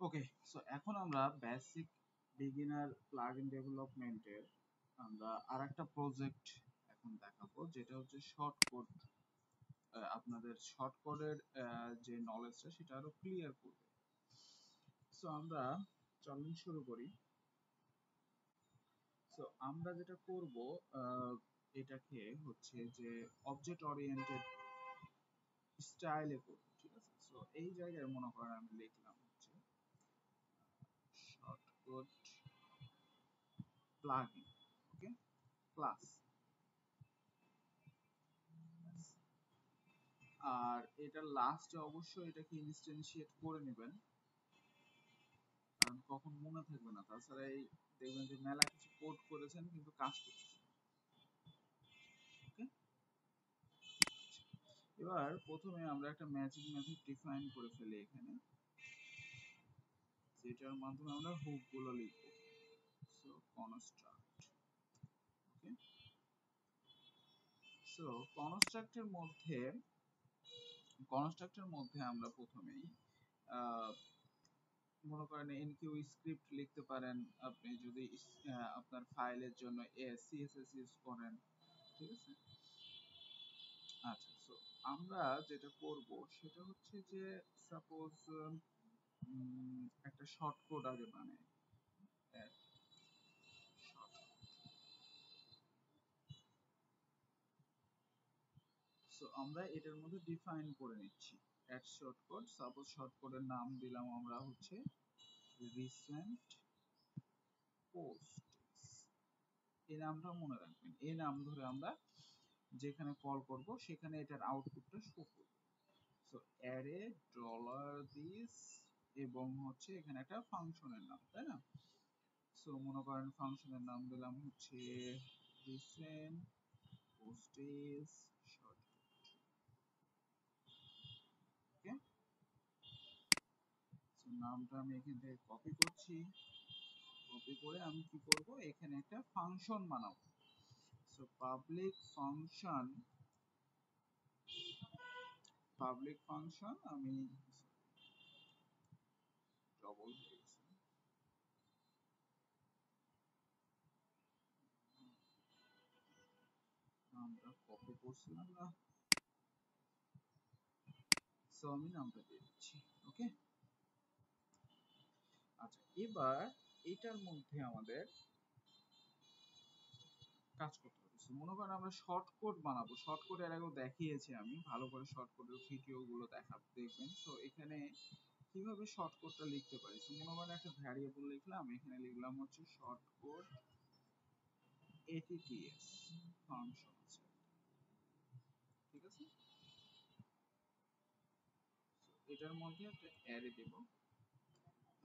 ওকে, so এখন আমরা basic beginner plugin ডেভেলপমেন্টের আমরা আরেকটা প্রজেক্ট এখন দেখাবো, যেটা হচ্ছে শর্ট কোড। আপনাদের শর্ট কোডের যে নলেজটা সেটা আরো ক্লিয়ার করবে। সো আমরা চলুন শুরু করি। সো আমরা যেটা করব, এটাকে হচ্ছে যে অবজেক্ট ওরিয়েন্টেড স্টাইলে করব, ঠিক আছে? সো এই জায়গায় মনে করেন আমি লিখলাম হচ্ছে শর্ট কোড প্লাগইন, ওকে, ক্লাস। আর এটা লাস্টে অবশ্যই এটাকে ইনস্ট্যান্সিয়েট করে নেবেন, কারণ কখন মনে থাকবে না। তাছাড়া এই দেখবেন যে মেলা কিছু কোড করেছেন কিন্তু কাজ করতেছে। ওকে, এবার প্রথমে আমরা একটা ম্যাজিক মেথড ডিফাইন করে ফেলি এখানে, যেটার মাধ্যমে আমরা হুক গুলো লিখব। সো কনস্ট্রাক্ট, ওকে। সো কনস্ট্রাক্টের মধ্যে আমরা প্রথমেই মনে করেন এনকিউ স্ক্রিপ্ট লিখতে পারেন আপনি, যদি আপনার ফাইলের জন্য সিএসএস ইউজ করেন, ঠিক আছে? আচ্ছা, সো আমরা যেটা করব সেটা হচ্ছে যে সাপোজ একটা শর্ট কোড আগে বানাই। সো আমরা এটার মধ্যে ডিফাইন করে নিচ্ছি add short code. Suppose short কোডের নাম দিলাম আমরা হচ্ছে রিসেন্ট পোস্ট। এই নামটা মনে রাখবেন, এই নাম ধরে আমরা যেখানে কল করব সেখানে এটার আউটপুটটা শো করবে। সো অ্যারে ডলার দিস, এবং হচ্ছে এখানে একটা ফাংশনের নাম, তাই না? সো মনে করেন ফাংশনের নাম দিলাম হচ্ছে রিসেন্ট পোস্টেজ শর্ট, ওকে। সো নামটা আমি এখান থেকে কপি করছি, কপি করে আমি কি করব, এখানে একটা ফাংশন বানাবো। সো পাবলিক ফাংশন আমি ডবল হয়ে গেছে, নামটা কপি করছিলাম না। সো আমি নামটা দিয়ে দিচ্ছি, ওকে। আচ্ছা, এবার এটার মধ্যে আমাদের কাজ করতে হবে। So, মনে করেন আমরা শর্ট কোড বানাবো। শর্ট কোড এর আগেও দেখিয়েছি আমি, ভালো করে শর্ট কোডের ভিডিও গুলো দেখবেন। সো এখানে কিভাবে শর্ট কোডটা লিখতে পারি। সো মনে করেন একটা ভ্যারিয়েবল লিখলাম, এখানে লিখলাম হচ্ছে শর্ট কোড attts ফাংশন আছে, ঠিক আছে? So, এটার মধ্যে একটা অ্যারে দেব,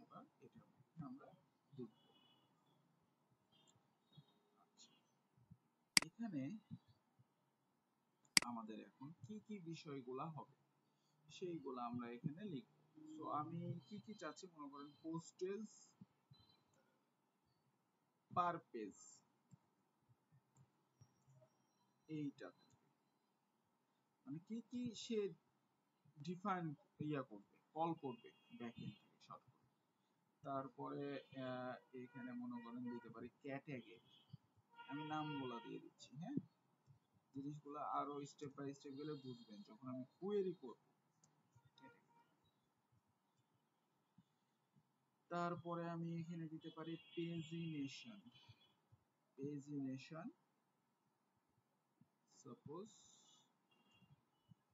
এবার এটার মধ্যে আমরা লিখব। আচ্ছা, এখানে আমাদের এখন কি কি বিষয়গুলা হবে সেইগুলো আমরা এখানে লিখব। সো আমি কি কি চাচ্ছি, মনে করেন পোস্টেজ পার পেজ, এইটা মানে কি কি সে ডিফাইন করবে, কল করবে ব্যাকএন্ড থেকে শর্ট করে। তারপরে এখানে মনে করেন দিতে পারি ক্যাটাগরি, আমি নামগুলো দিয়ে দিচ্ছি, হ্যাঁ। জিনিসগুলো আরো স্টেপ বাই স্টেপ গেলে বুঝবেন যখন আমি কোয়েরি করব। তারপরে আমি এখানে দিতে পারি পেজিনেশন, সাপোজ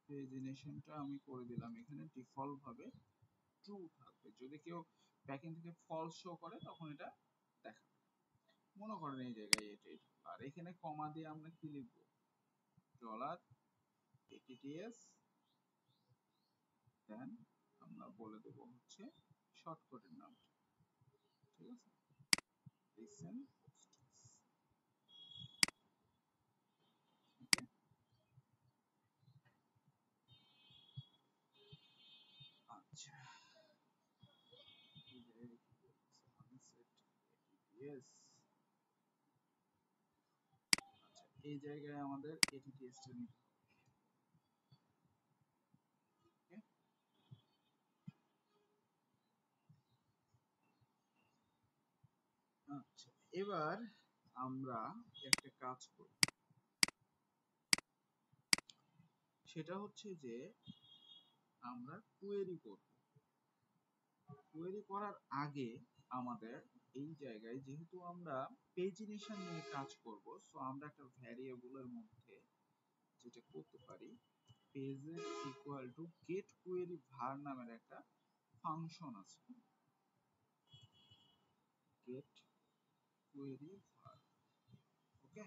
পেজিনেশনটা আমি করে দিলাম এখানে ডিফল্ট ভাবে ট্রু থাকবে, যদি কেউ ব্যাকএন্ড থেকে ফলস শো করে তখন এটা দেখাবে। মনে করেন এই জায়গায় এটাই, আর এখানে কমা দিয়ে আমরা কি লিখব, ডলার attts, দেন আমরা বলে দেব হচ্ছে শর্টকাটের নাম, ঠিক আছে? রিসেন্ট পোস্টেজ, ওকে। আচ্ছা, এই জায়গায় কি বলছে, আনসেট attts। আচ্ছা, এই জায়গায় আমাদের attts টা নিতে হবে, ওকে। এবার আমরা একটা কাজ করি, সেটা হচ্ছে যে আমরা কোয়েরি করব। কোয়েরি করার আগে আমাদের এই জায়গায় যেহেতু আমরা পেজিনেশন নিয়ে কাজ করব, সো আমরা একটা ভ্যারিয়েবলের মধ্যে যেটা করতে পারি, পেজের equal to get query var নামের একটা ফাংশন আছে, get query var। Okay,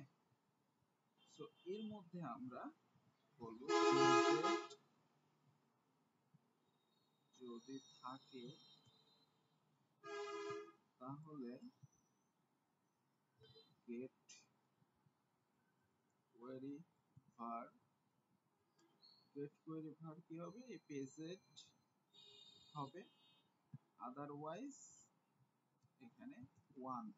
so এর মধ্যে আমরা বলবো পেজের যদি থাকে তাহলে get query var, get query var কি হবে, এই পেজের হবে, আদারওয়াইজ এখানে 1।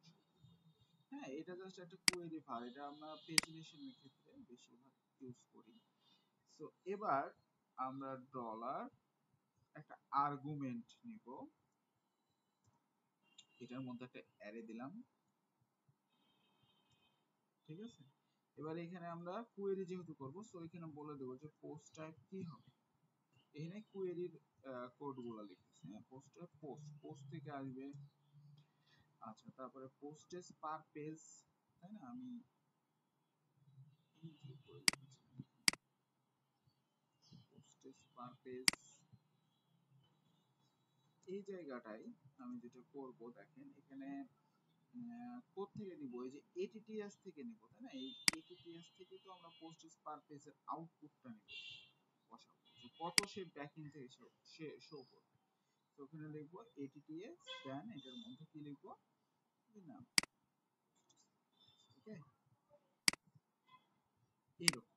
হ্যাঁ, এটা জাস্ট একটা কোয়েরি var, এটা আমরা পেজিনেশনের ক্ষেত্রে বেশিরভাগ ইউজ করি। সো এবার আমরা ডলার একটা আর্গুমেন্ট নিব, এটার মধ্যে একটা অ্যারে দিলাম, ঠিক আছে। এবার এখানে আমরা কোয়েরি যেহেতু করব, সো এখানে বলে দেবো যে পোস্ট টাইপ কি হবে। এখানে কোয়েরির কোডগুলো লিখেছি, হ্যাঁ, পোস্ট টাইপ পোস্ট, পোস্ট থেকে আসবে। আচ্ছা, তারপরে পোস্টেজ পার পেজ, তাই না, আমি এই যে করে লিখেছিলাম পোস্টেজ পার পেজ, এই জায়গাটাই আমি যেটা করব, দেখেন এখানে কোথা থেকে নিব, এই যে এটিটিএস থেকে নিব, তাই না, এই এটিটিএস থেকে তো আমরা পোস্টেজ পার পেজের আউটপুটটা নিব, বসাবো যে কত সে ব্যাকএন্ড থেকে শো করবে। তো ওখানে লিখবো এটিটিএস, দেন এটার মধ্যে কি লিখবো, নাম। ওকে, এরকম।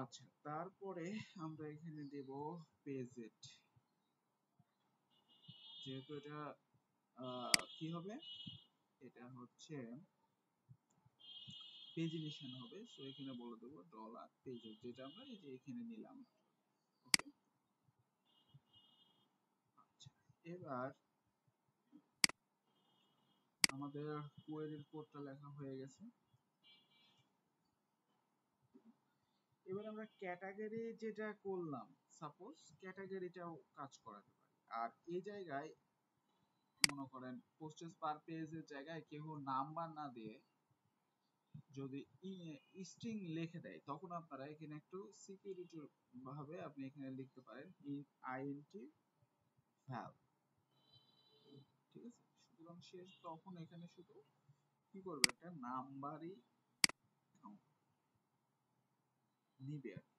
আচ্ছা, তারপরে আমরা এখানে দেব পেজেট, যেহেতু এটা কি হবে, এটা হচ্ছে পেজিনেশন হবে, সো এখানে বলে দেবো ডলার পেজেট, যেটা আমরা এই যে এখানে নিলাম। ওকে, আচ্ছা, এবার আমাদের কোয়েরির কোডটা লেখা হয়ে গেছে। এবার আমরা ক্যাটাগরি যেটা করলাম, সাপোজ ক্যাটাগরিটাও কাজ করাতে পারি। আর এই জায়গায় মনে করেন পোস্টেজ পার পেজের জায়গায় কেউ নাম্বার না দিয়ে যদি স্ট্রিং লিখে দেয়, তখন আপনারা এখানে একটু সিকিউরিটি ভাবে আপনি এখানে লিখতে পারেন আইএনটি ভ্যাল, ঠিক আছে। সুতরাং সে তখন এখানে শুধু কি করবে, একটা নাম্বারই নিবে আর কি।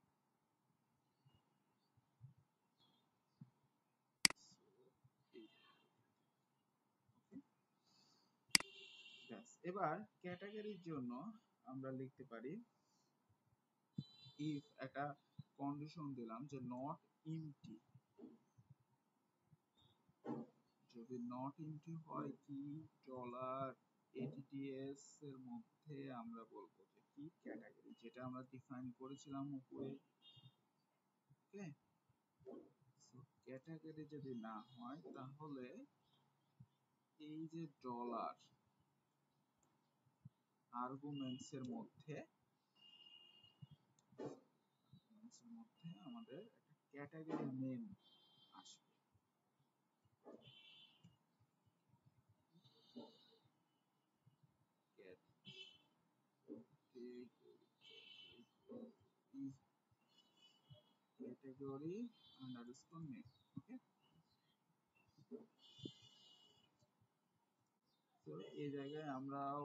ব্যাস, এবার ক্যাটাগরির জন্য আমরা লিখতে পারি ইফ একটা কন্ডিশন দিলাম যে নট এমটি, যদি নট এমটি হয় কি, ডলার এটিটিএস এর মধ্যে আমরা বলবো যে কি ক্যাটাগরি, যেটা আমরা ডিফাইন করেছিলাম উপরে। ওকে, সো ক্যাটাগরি যদি না হয় তাহলে এই যে ডলার আর্গুমেন্টস এর মধ্যে আমাদের একটা ক্যাটাগরি নেম আসবে। Category underscore name. ওকে, তো এই জায়গায় আমরাও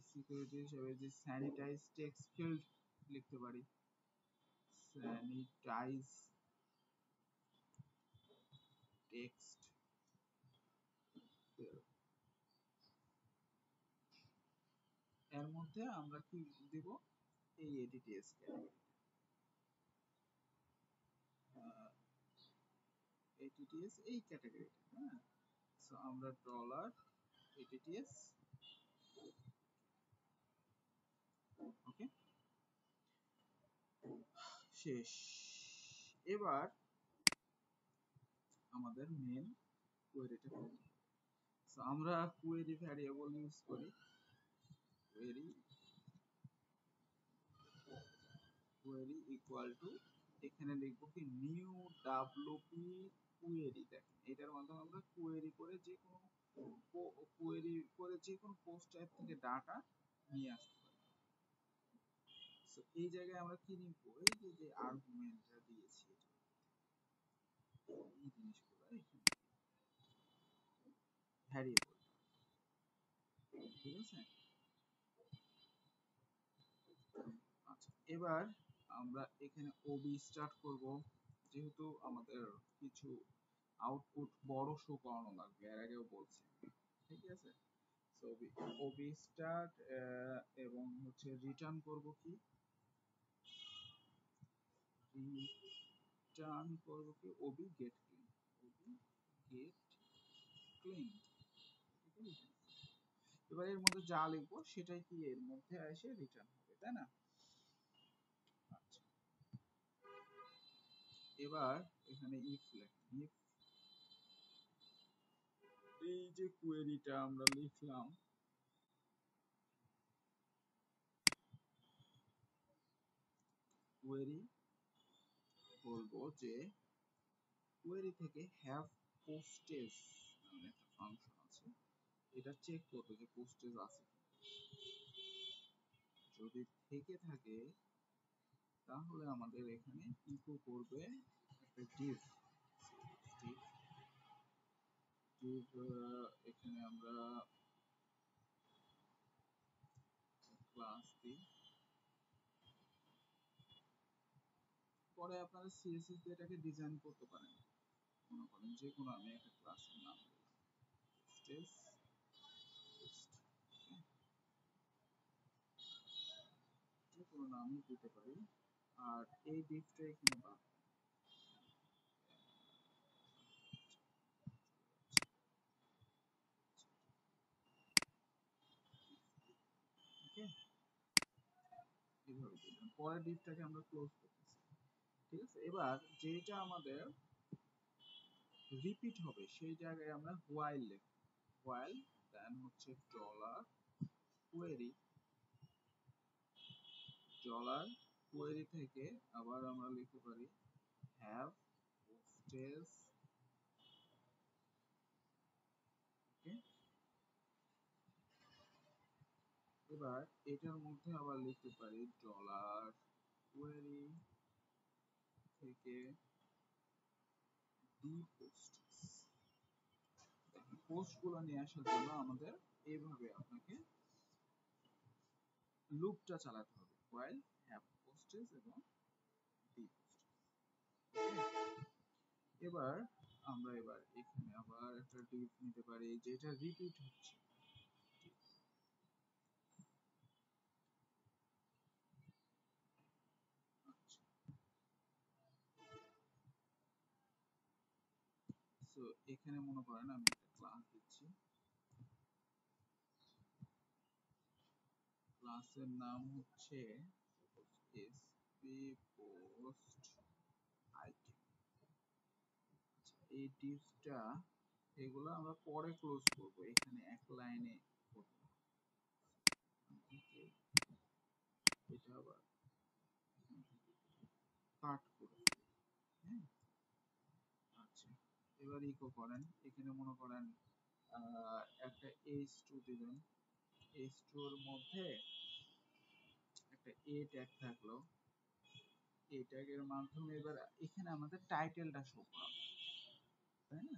সিকিউরিটি হিসেবে যে স্যানিটাইজ টেক্সট ফিল্ড লিখতে পারি, স্যানিটাইজ টেক্সট ফিল্ড, এর মধ্যে আমরা কি দিব, এই এটিটিএস ক্যাটাগরি, এটিটিএস এই ক্যাটাগরিটা, হ্যাঁ। সো আমরা ডলার এটিটিএস, ওকে, শেষ। এবার আমাদের মেন কোয়েরিটা করতে হবে। আমরা কোয়েরি ভ্যারিয়েবল ইউজ করি। কোয়েরি ইকুয়াল টু, এখানে লিখবো কি নিউ ডাব্লিউপি কোয়েরি। দেখেন এটার মাধ্যমে আমরা কোয়েরি করে যে কোনো পোস্ট টাইপ থেকে ডাটা নিয়ে আসতে পারি। সো এই জায়গায় আমরা কি নিব, এই যে আর্গুমেন্টটা দিয়েছি এই জিনিসগুলো এখানে ভ্যারিয়েবল, ঠিক আছে। আচ্ছা, এবার আমরা এখানে ওবি স্টার্ট করব, যেহেতু আমাদের কিছু আউটপুট বড় শো করানো লাগবে, এর আগেও বলছি, ঠিক আছে। সো ওবি স্টার্ট এবং হচ্ছে রিটার্ন করব কি, ob get clean, ob get clean, ঠিক আছে। এবার এর মধ্যে যা লিখবো সেটাই কি এর মধ্যে এসে রিটার্ন হবে, তাই না? আচ্ছা, এবার এখানে ইফ লেখেন, ইফ এই যে কোয়েরিটা আমরা লিখলাম, কোয়েরি বলবো যে কোয়েরি থেকে হ্যাভ পোস্টেজ নামে একটা ফাংশন আছে, এটা চেক করবে যে পোস্টেজ আছে যদি থেকে থাকে তাহলে আমাদের এখানে ইকো করবে একটা div, div, এখানে আমরা ক্লাস দিই, পরে আপনারা সিএসএস দিয়ে এটাকে ডিজাইন করতে পারেন। মনে করেন যে কোনো আমি একটা ক্লাসের নাম দিলাম পোস্টেজ, যে কোনো নামই দিতে পারি, আর এই ডিভটা এখানে বাদ, ওকে, এইভাবে দিলাম, পরের ডিভটাকে আমরা ক্লোজ করতেছি, ঠিক আছে। এবার যেটা আমাদের রিপিট হবে সেই জায়গায় আমরা হোয়াইল লিখব, হোয়াইল দেন হচ্ছে ডলার কোয়েরি, ডলার কোয়েরি থেকে আবার আমরা লিখতে পারি হ্যাভ পোস্টেজ, ওকে। এবার এটার মধ্যে আবার লিখতে পারি ডলার কোয়েরি থেকে ডি পোস্টেজ। পোস্ট গুলো নিয়ে আসার জন্য আমাদের এইভাবে আপনাকে লুপটা চালাতে হবে, while have পোস্টেজ এবং ডি পোস্টেজ। এবার আমরা এখানে আবার একটা ডিভ নিতে পারি যেটা রিপিট হচ্ছে, আচ্ছা। সো এখানে মনে করেন আমি একটা ক্লাস দিচ্ছি, ক্লাসের নাম হচ্ছে এসপি পোস্ট আইটেম। আচ্ছা, এই ডিভটা এগুলো আমরা পরে ক্লোজ করব, এখানে এক লাইনে করব, এটা আবার কাট করে, হ্যাঁ। আচ্ছা, এবার ইকো করেন, এখানে মনে করেন একটা h2 দিবেন, h2 এর মধ্যে একটা a ট্যাগ থাকলো, a ট্যাগের মাধ্যমে এবার এখানে আমাদের টাইটেলটা শো করাবো, তাই না?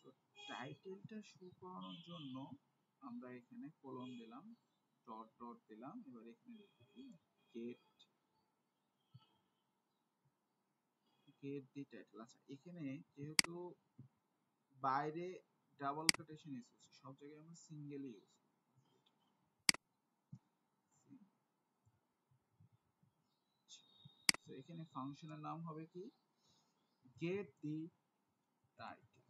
তো টাইটেলটা শো করানোর জন্য আমরা এখানে কোলন দিলাম, ডট ডট দিলাম, এবার এখানে গেট গেট দি টাইটেল। আচ্ছা, এখানে যেহেতু বাইরে ডাবল কোটেশন ইউজ করছি, সব জায়গায় আমরা সিঙ্গেল ইউজ করি। তো এখানে ফাংশনের নাম হবে কি গেট দি টাইটেল,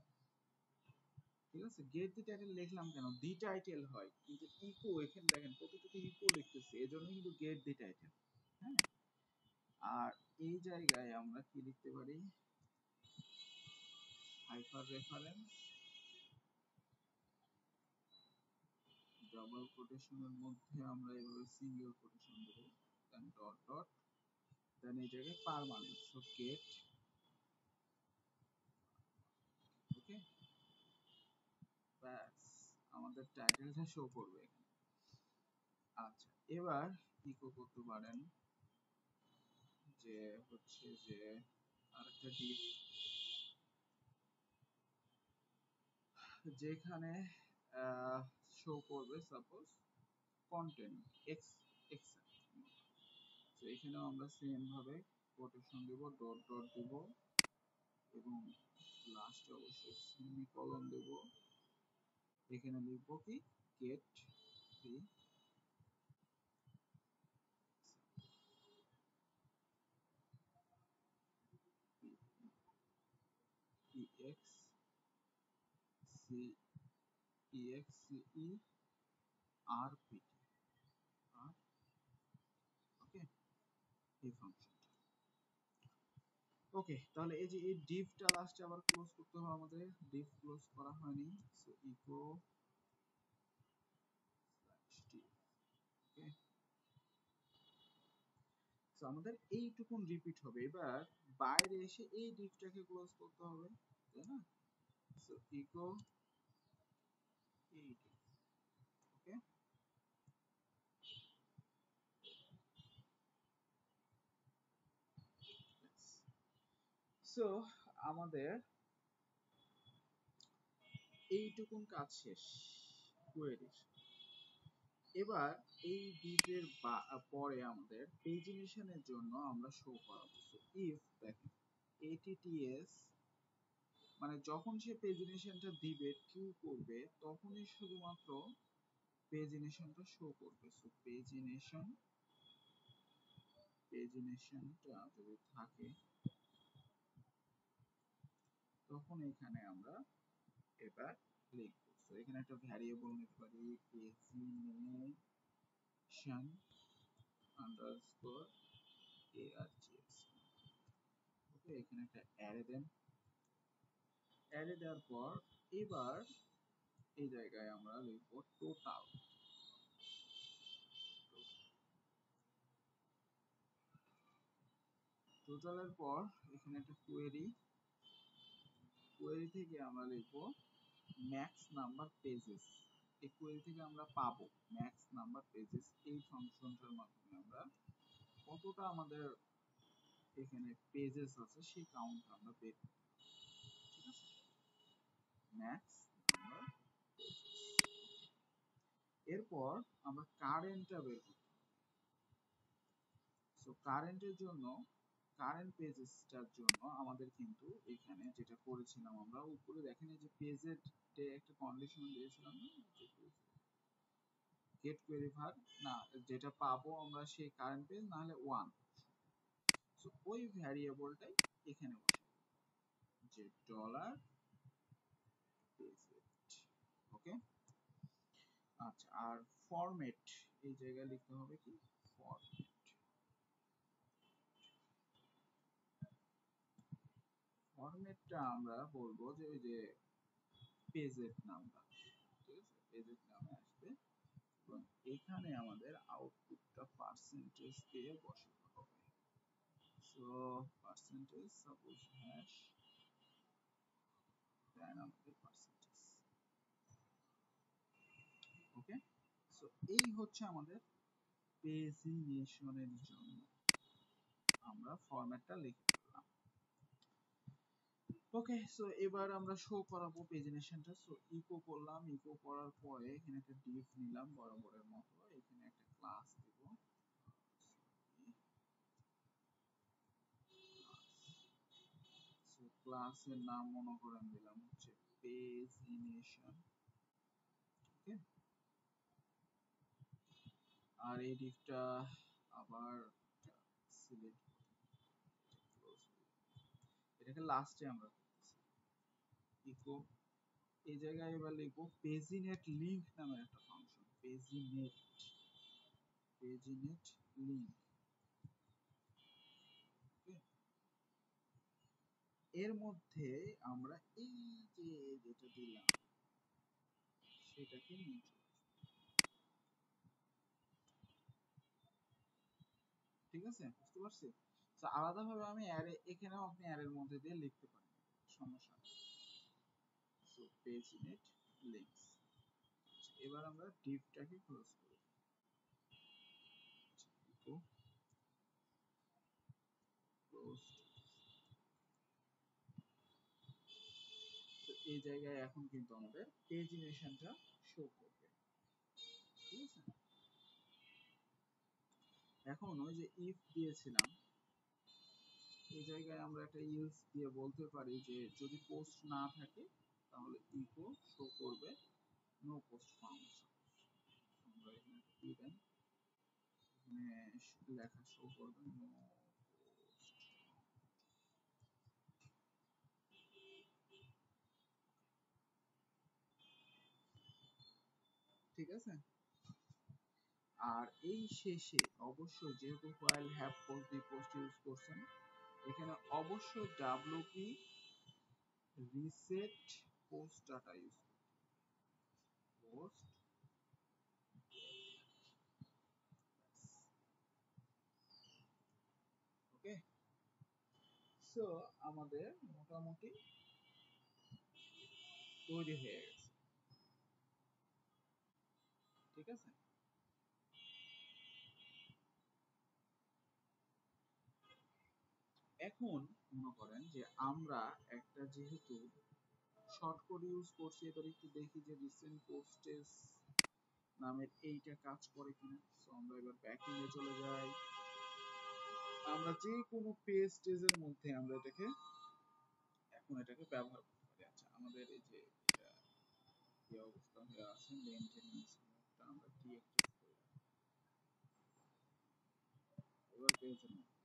ঠিক আছে। গেট দি টাইটেল লিখলাম কেন, দি টাইটেল হয় কিন্তু ইকো, এখানে দেখেন প্রতিটাতে ইকো লিখতেছে, এজন্য কিন্তু গেট দি টাইটেল, হ্যাঁ। আর এই জায়গায় আমরা কি লিখতে পারি, হাইপার রেফারেন্স ডাবল কোটেশনের মধ্যে আমরা এভাবে সিঙ্গেল কোটেশন দেব, দেন ডট ডট, দেন এই জায়গায় পার্মানেন্ট, সো গেট, ওকে, ব্যাস আমাদের টাইটেলটা শো করবে এখানে। আচ্ছা, এবার ইকো করতে পারেন যে হচ্ছে যে আরেকটা ডিপ, যেখানে শো করবে সাপোজ কন্টেন্ট এক্স এক্স, তো এখানেও আমরা সেম ভাবে কোটেশন দেব, ডট ডট দেব এবং লাস্টে অবশ্যই সেমিকোলন দেব। এখানে লিখব কি gate free ex c exe rpt আর, ওকে, এই ফাংশনটা। ওকে, তাহলে এই যে এই ডিভটা লাস্টে আবার ক্লোজ করতে হবে আমাদের, ডিভ ক্লোজ করা হয়নি, সো ইকো স্ল্যাশ ডিভ, ওকে। সো আমাদের এইটুকুন রিপিট হবে, এবার বাইরে এসে এই ডিভটাকে ক্লোজ করতে হবে, তাই না? সো ইকো এই ডিভ, ওকে। সো আমাদের এইটুকুন কাজ শেষ কোয়েরির। এবার এই ডিভের পরে আমাদের পেজিনেশনের জন্য আমরা শো করাবো। সো ইফ দেখেন ATTS, মানে যখন সে পেজিনেশনটা দিবে ট্রু করবে তখনই শুধুমাত্র পেজিনেশনটা শো করবে। সো পেজিনেশনটা যদি থাকে তখন এখানে আমরা এবার লিখবো। সো এখানে একটা ভ্যারিয়েবল নিতে পারি পেজিনেশন আন্ডারস্কোর args, ওকে। এখানে একটা অ্যারে দেন, অ্যারে দেওয়ার পর এবার এই জায়গায় আমরা লিখবো টোটাল, টোটালের পর এখানে একটা কোয়েরি, কোয়েরি থেকে আমরা লিখবো ম্যাক্স নাম্বার পেজেস, এই কোয়েরি থেকে আমরা পাবো ম্যাক্স নাম্বার পেজেস, এই ফাংশনটার মাধ্যমে আমরা কতটা আমাদের এখানে পেজেস আছে সেই কাউন্ট আমরা বের করব, ঠিক আছে, ম্যাক্স নাম্বার পেজেস। এরপর আমরা কারেন্টটা বের করব। সো কারেন্টের জন্য, কারেন্ট পেজেসটার জন্য আমাদের কিন্তু এখানে যেটা করেছিলাম আমরা উপরে দেখেন এই যে পেজের একটা কন্ডিশন দিয়েছিলাম না, গেট কোয়েরি ভার, না যেটা পাবো আমরা সেই কারেন্ট পেজ না হলে 1, সো ওই ভ্যারিয়েবলটাই এখানে বসে যে ডলার পেজেট, ওকে। আচ্ছা, আর ফরম্যাট এই জায়গায় লিখতে হবে কি ফরম্যাট, ফরম্যাটটা আমরা বলবো যে ওই যে পেজের নামটা, ঠিক আছে, পেজের নামে আসবে এবং এখানে আমাদের আউটপুটটা পার্সেন্টেজ দিয়ে বসাতে হবে। সো পার্সেন্টেজ সাপোজ হ্যাশ, দেন আমাদের পার্সেন্টেজ, ওকে। সো এই হচ্ছে আমাদের পেজিনেশনের জন্য আমরা ফরম্যাটটা লিখে ফেললাম, ওকে। সো এবার আমরা শো করাবো পেজিনেশনটা। সো ইকো করলাম, ইকো করার পরে এখানে একটা ডিভ নিলাম বরাবরের মতো, এখানে একটা ক্লাস দেব, সো ক্লাসের নাম মনে করেন দিলাম হচ্ছে পেজিনেশন, ওকে। আর এই ডিভটা আবার সিলেক্ট, এটাকে লাস্টে আমরা করতেছি ইকো, এই জায়গায় এবার লিখবো পেজিনেট লিংক নামের একটা ফাংশন, পেজিনেট, পেজিনেট লিংক, ওকে। এর মধ্যে আমরা এই যে যেটা দিলাম সেটাকে নিয়ে চলে আসবো, ঠিক আছে, বুঝতে পারছি। তো আলাদাভাবে আমি অ্যারে, এখানেও আপনি অ্যারের মধ্যে দিয়ে লিখতে পারেন, সমস্যা নেই। So page init links. এবার আমরা ডিভটাকে ক্লোজ করি। Echo closed. তো এই জায়গায় এখন কিন্তু আমাদের পেজিনেশনটা শো করবে, ঠিক আছে। এখন ওই যে ইফ দিয়েছিলাম, এই জায়গায় আমরা একটা ইউজ দিয়ে বলতে পারি যে যদি পোস্ট না থাকে তাহলে ইকো শো করবে নো পোস্ট ফাউন্ড। আমরা এখানে দিবেন, এখানে লেখা শো করবে নো পোস্ট, ঠিক আছে। আর এই শেষে অবশ্যই যেহেতু file have post the post use করছেন, এখানে অবশ্যই WP reset post data use post. Okay, so আমাদের মোটামুটি তৈরি হয়ে গেছে, ঠিক আছে। এখন মনে করেন যে আমরা একটা যেহেতু শর্ট কোড ইউজ করছি, এবার একটু দেখি যে রিসেন্ট পোস্টেস নামের এইটা কাজ করে কিনা। সো আমরা এবার ব্যাকএন্ডে চলে যাই, আমরা যে কোনো পেজ টেজের মধ্যে আমরা এটাকে এখন এটাকে ব্যবহার করতে পারি। আচ্ছা, আমাদের এই যে এটা কি অবস্থা হয়ে আছে, মেইনটেনেন্স মোডটা আমরা ডিঅ্যাক্টিভ করে রাখি। এবার পেজের মধ্যে,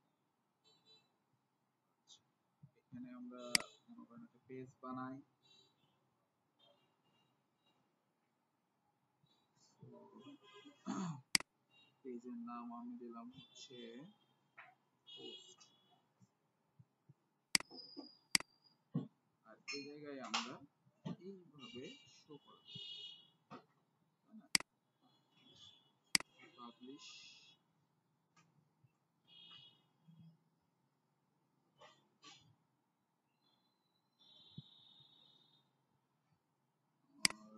আচ্ছা, এখানে আমরা মনে করেন একটা পেজ বানাই। পেজের নাম আমি দিলাম হচ্ছে পোস্ট, আর এই জায়গায় আমরা এইভাবে শো করব, তাই না, পাবলিশ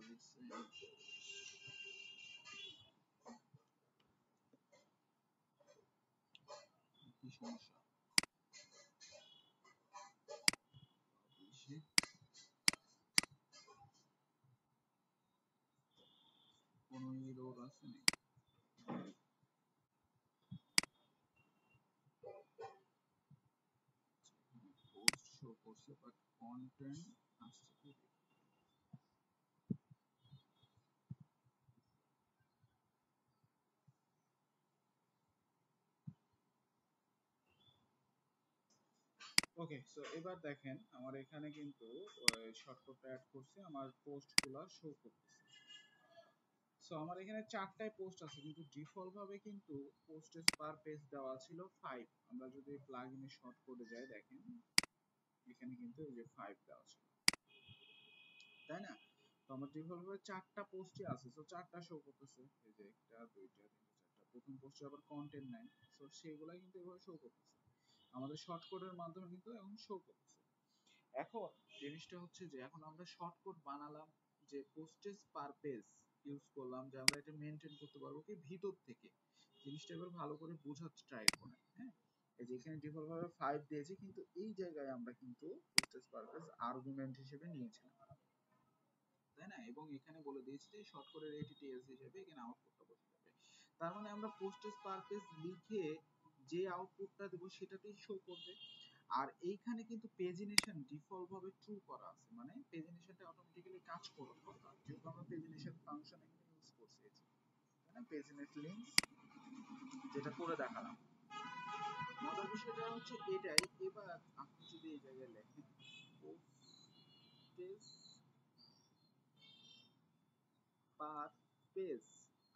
রিসেন্ট। কি সমস্যা, পাবলিশে কোনো এরর আছে নাকি? পোস্ট শো করছে বাট কন্টেন্ট আসছে কি? ওকে, সো এবার দেখেন আমার এখানে কিন্তু শর্টকাটটা অ্যাড করছে, আমার পোস্টগুলো শো করতেছে। সো আমার এখানে চারটায় পোস্ট আছে, কিন্তু ডিফল্ট ভাবে কিন্তু পোস্টেজ পার পেজ দেওয়া ছিল 5। আমরা যদি প্লাগইনে শর্ট কোডে যাই, দেখেন এখানে কিন্তু এই যে 5 দেওয়া ছিল, তাই না। তো আমার ডিফল্ট ভাবে চারটা পোস্টই আছে, সো চারটা শো করতেছে, এই যে একটা দুইটা তিনটা চারটা। প্রথম পোস্টে আবার কন্টেন্ট নাই, সো সেগুলাই কিন্তু এভাবে শো করতেছে, আমাদের শর্ট কোডের মাধ্যমে কিন্তু এখন শো করতেছে। এখন জিনিসটা হচ্ছে যে এখন আমরা শর্টকাট বানালাম, যে পোস্টেজ পার পেজ ইউজ করলাম, যে আমরা এটা মেনটেন করতে পারবো কি ভিতর থেকে। জিনিসটা এবার ভালো করে বোঝার ট্রাই করেন, হ্যাঁ। এই যে এখানে ডিফল্ট ভাবে 5 দিয়েছি, কিন্তু এই জায়গায় আমরা কিন্তু পোস্টেজ পার পেজ আর্গুমেন্ট হিসেবে নিয়েছিলাম, তাই না। এবং এখানে বলে দিয়েছি যে শর্টকাটের এটিটিএস হিসেবে এখানে আউটপুটটা বসে যাবে। তার মানে আমরা পোস্টেজ পার পেজ লিখে যে আউটপুটটা দেবো সেটাতেই শো করবে। আর এইখানে কিন্তু পেজিনেশন ডিফল্ট ভাবে ট্রু করা আছে, মানে পেজিনেশনটা অটোমেটিক্যালি কাজ করার কথা, যেহেতু আমরা পেজিনেশন ফাংশন এখানে ইউজ করছি, তাই না, পেজিনেট লিংকস যেটা করে দেখালাম। মজার বিষয়টা হচ্ছে এটাই। এবার আপনি যদি এই জায়গায় লেখেন পোস্টেজ পার পেজ,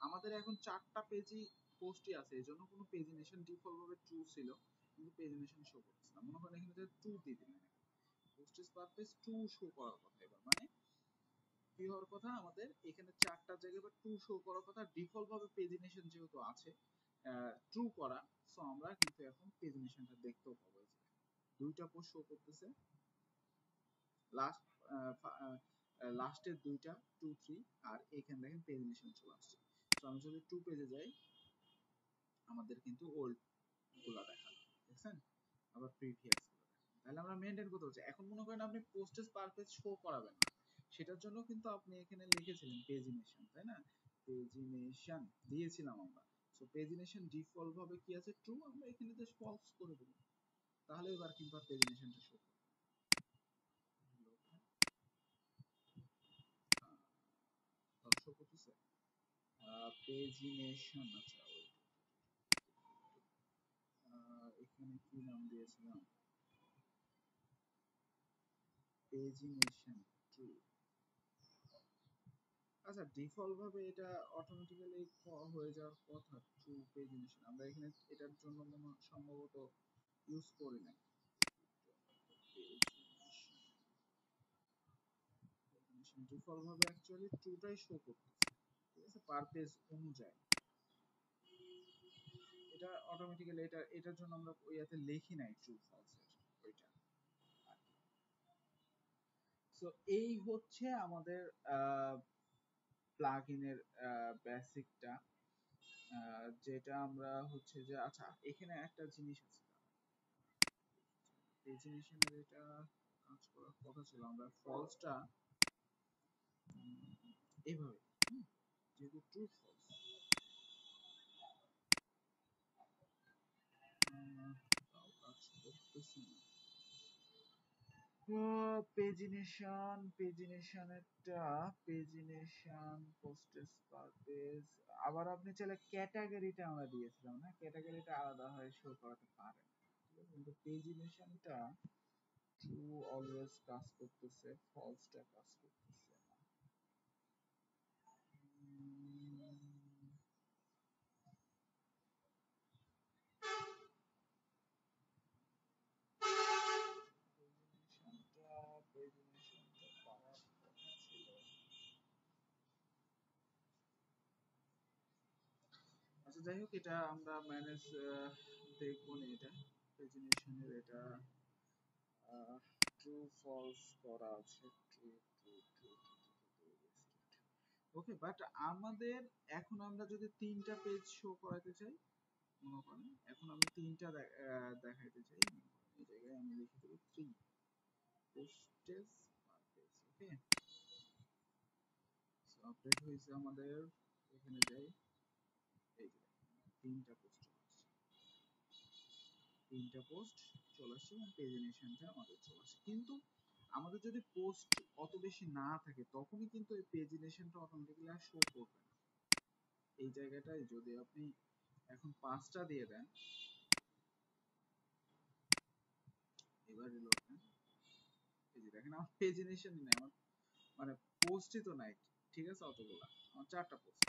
আমাদের এখন চারটা পেজই পোস্টই আছে, এই জন্য কোনো পেজিনেশন ডিফল্ট ভাবে ট্রু ছিল, কিন্তু পেজিনেশন শো করছে না। মনে করেন এখানে ট্রু দিয়ে দিলেন, postage per page true show করার কথা। এবার মানে কি হওয়ার কথা, আমাদের এখানে চারটা জায়গায় বা ট্রু শো করার কথা, ডিফল্ট ভাবে পেজিনেশন যেহেতু আছে ট্রু করা, সো আমরা কিন্তু এখন পেজিনেশনটা দেখতেও পাবো। এই যে দুইটা পোস্ট শো করতেছে, লাস্ট লাস্টের দুইটা 2 3, আর এখানে দেখেন পেজিনেশন চলে আসছে। সো আমি যদি 2 পেজে যাই আমাদের কিন্তু ওল্ড গুলা দেখাবে, দেখছেন, আবার প্রিভিয়াস গুলো দেখাবে। তাহলে আমরা মেইনটেইন করতে হচ্ছে। এখন মনে করেন আপনি পোস্টেজ পার পেজ শো করাবেন না, সেটার জন্য কিন্তু আপনি এখানে লিখেছিলেন পেজিনেশন, তাই না? পেজিনেশন দিয়েছিলাম আমরা। সো পেজিনেশন ডিফল্ট ভাবে কি আছে, ট্রু, আমরা এখানে জাস্ট ফলস করে দেব, তাহলে এবার কিন্তু আর পেজিনেশনটা শো করবে। শো করতেছে পেজিনেশন। আচ্ছা এখানে কি নাম দিয়েছিলাম, পেজিনেশন ট্রু। আচ্ছা ডিফল্ট ভাবে এটা অটোমেটিক্যালি হয়ে যাওয়ার কথা ট্রু পেজিনেশন, আমরা এখানে এটার জন্য সম্ভবত ইউজ করি নাই। ডিফল্ট ভাবে অ্যাকচুয়ালি ট্রুটাই শো করতেছে, ঠিক আছে, পার পেজ অনুযায়ী। এটা অটোমেটিক্যালি এটার জন্য আমরা ওইটাতে লিখি নাই ট্রু ফলস ওইটা। সো এই হচ্ছে আমাদের প্লাগইনের বেসিকটা, যেটা আমরা হচ্ছে যে, আচ্ছা এখানে একটা জিনিস আছে, এই জিনিসের এটা কাজ করার কথা ছিল, আমরা ফলসটা এইভাবে, যেহেতু ট্রু ফলস তাও কাজ করতেছে না। পেজিনেশন পোস্টেজ পার পেজ, আবার আপনি চাইলে ক্যাটাগরিটা আমরা দিয়েছিলাম না, ক্যাটাগরিটা আলাদা হয়ে শো করাতে পারেন, কিন্তু পেজিনেশনটা ট্রু অলওয়েজ কাজ করতেছে, ফলসটা কাজ করতেছে না। পেজিনেশনটা পাওয়ার কথা ছিল। আচ্ছা যাই হোক, এটা আমরা ম্যানেজ দেখবো না, এটা পেজিনেশনের এটা ট্রু ফলস করা আছে, true true true okay. But আমাদের এখন আমরা যদি তিনটা পেজ শো করাতে চাই, মনে করেন এখন আমি তিনটা দেখাইতে চাই, এই জায়গায় আমি লিখে দেবো 3 পোস্টেজ পার পেজ। ওকে, সো আপডেট হয়েছে আমাদের, এখানে যাই, এই যে তিনটা পোস্ট চলে আসছে, তিনটা পোস্ট চলে আসছে এবং পেজিনেশনটা আমাদের চলে আসছে। কিন্তু আমাদের যদি পোস্ট অত বেশি না থাকে তখনই কিন্তু এই পেজিনেশনটা অটোমেটিক্যালি আর শো করবে না। এই জায়গাটায় যদি আপনি এখন 5টা দিয়ে দেন, এবার রিলোড দেন, এই যে দেখেন আমার পেজিনেশনই নাই, আমার মানে পোস্টই তো নাই, ঠিক আছে, অতগুলা আমার 4টা পোস্ট।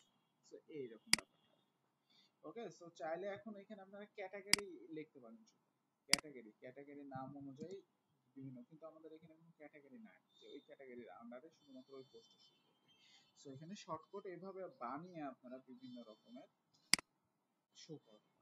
সো এইরকম ব্যাপারটা। ওকে, সো চাইলে এখন এখানে আপনারা ক্যাটাগরি লিখতে পারেন, ক্যাটাগরি নাম অনুযায়ী বিভিন্ন, কিন্তু আমাদের এখানে কোনো ক্যাটাগরি নাই যে ওই ক্যাটাগরির আন্ডারে শুধুমাত্র ওই পোস্টটা শো করবে। সো এখানে শর্টকাট এভাবে বানিয়ে আপনারা বিভিন্ন রকমের শো করেন।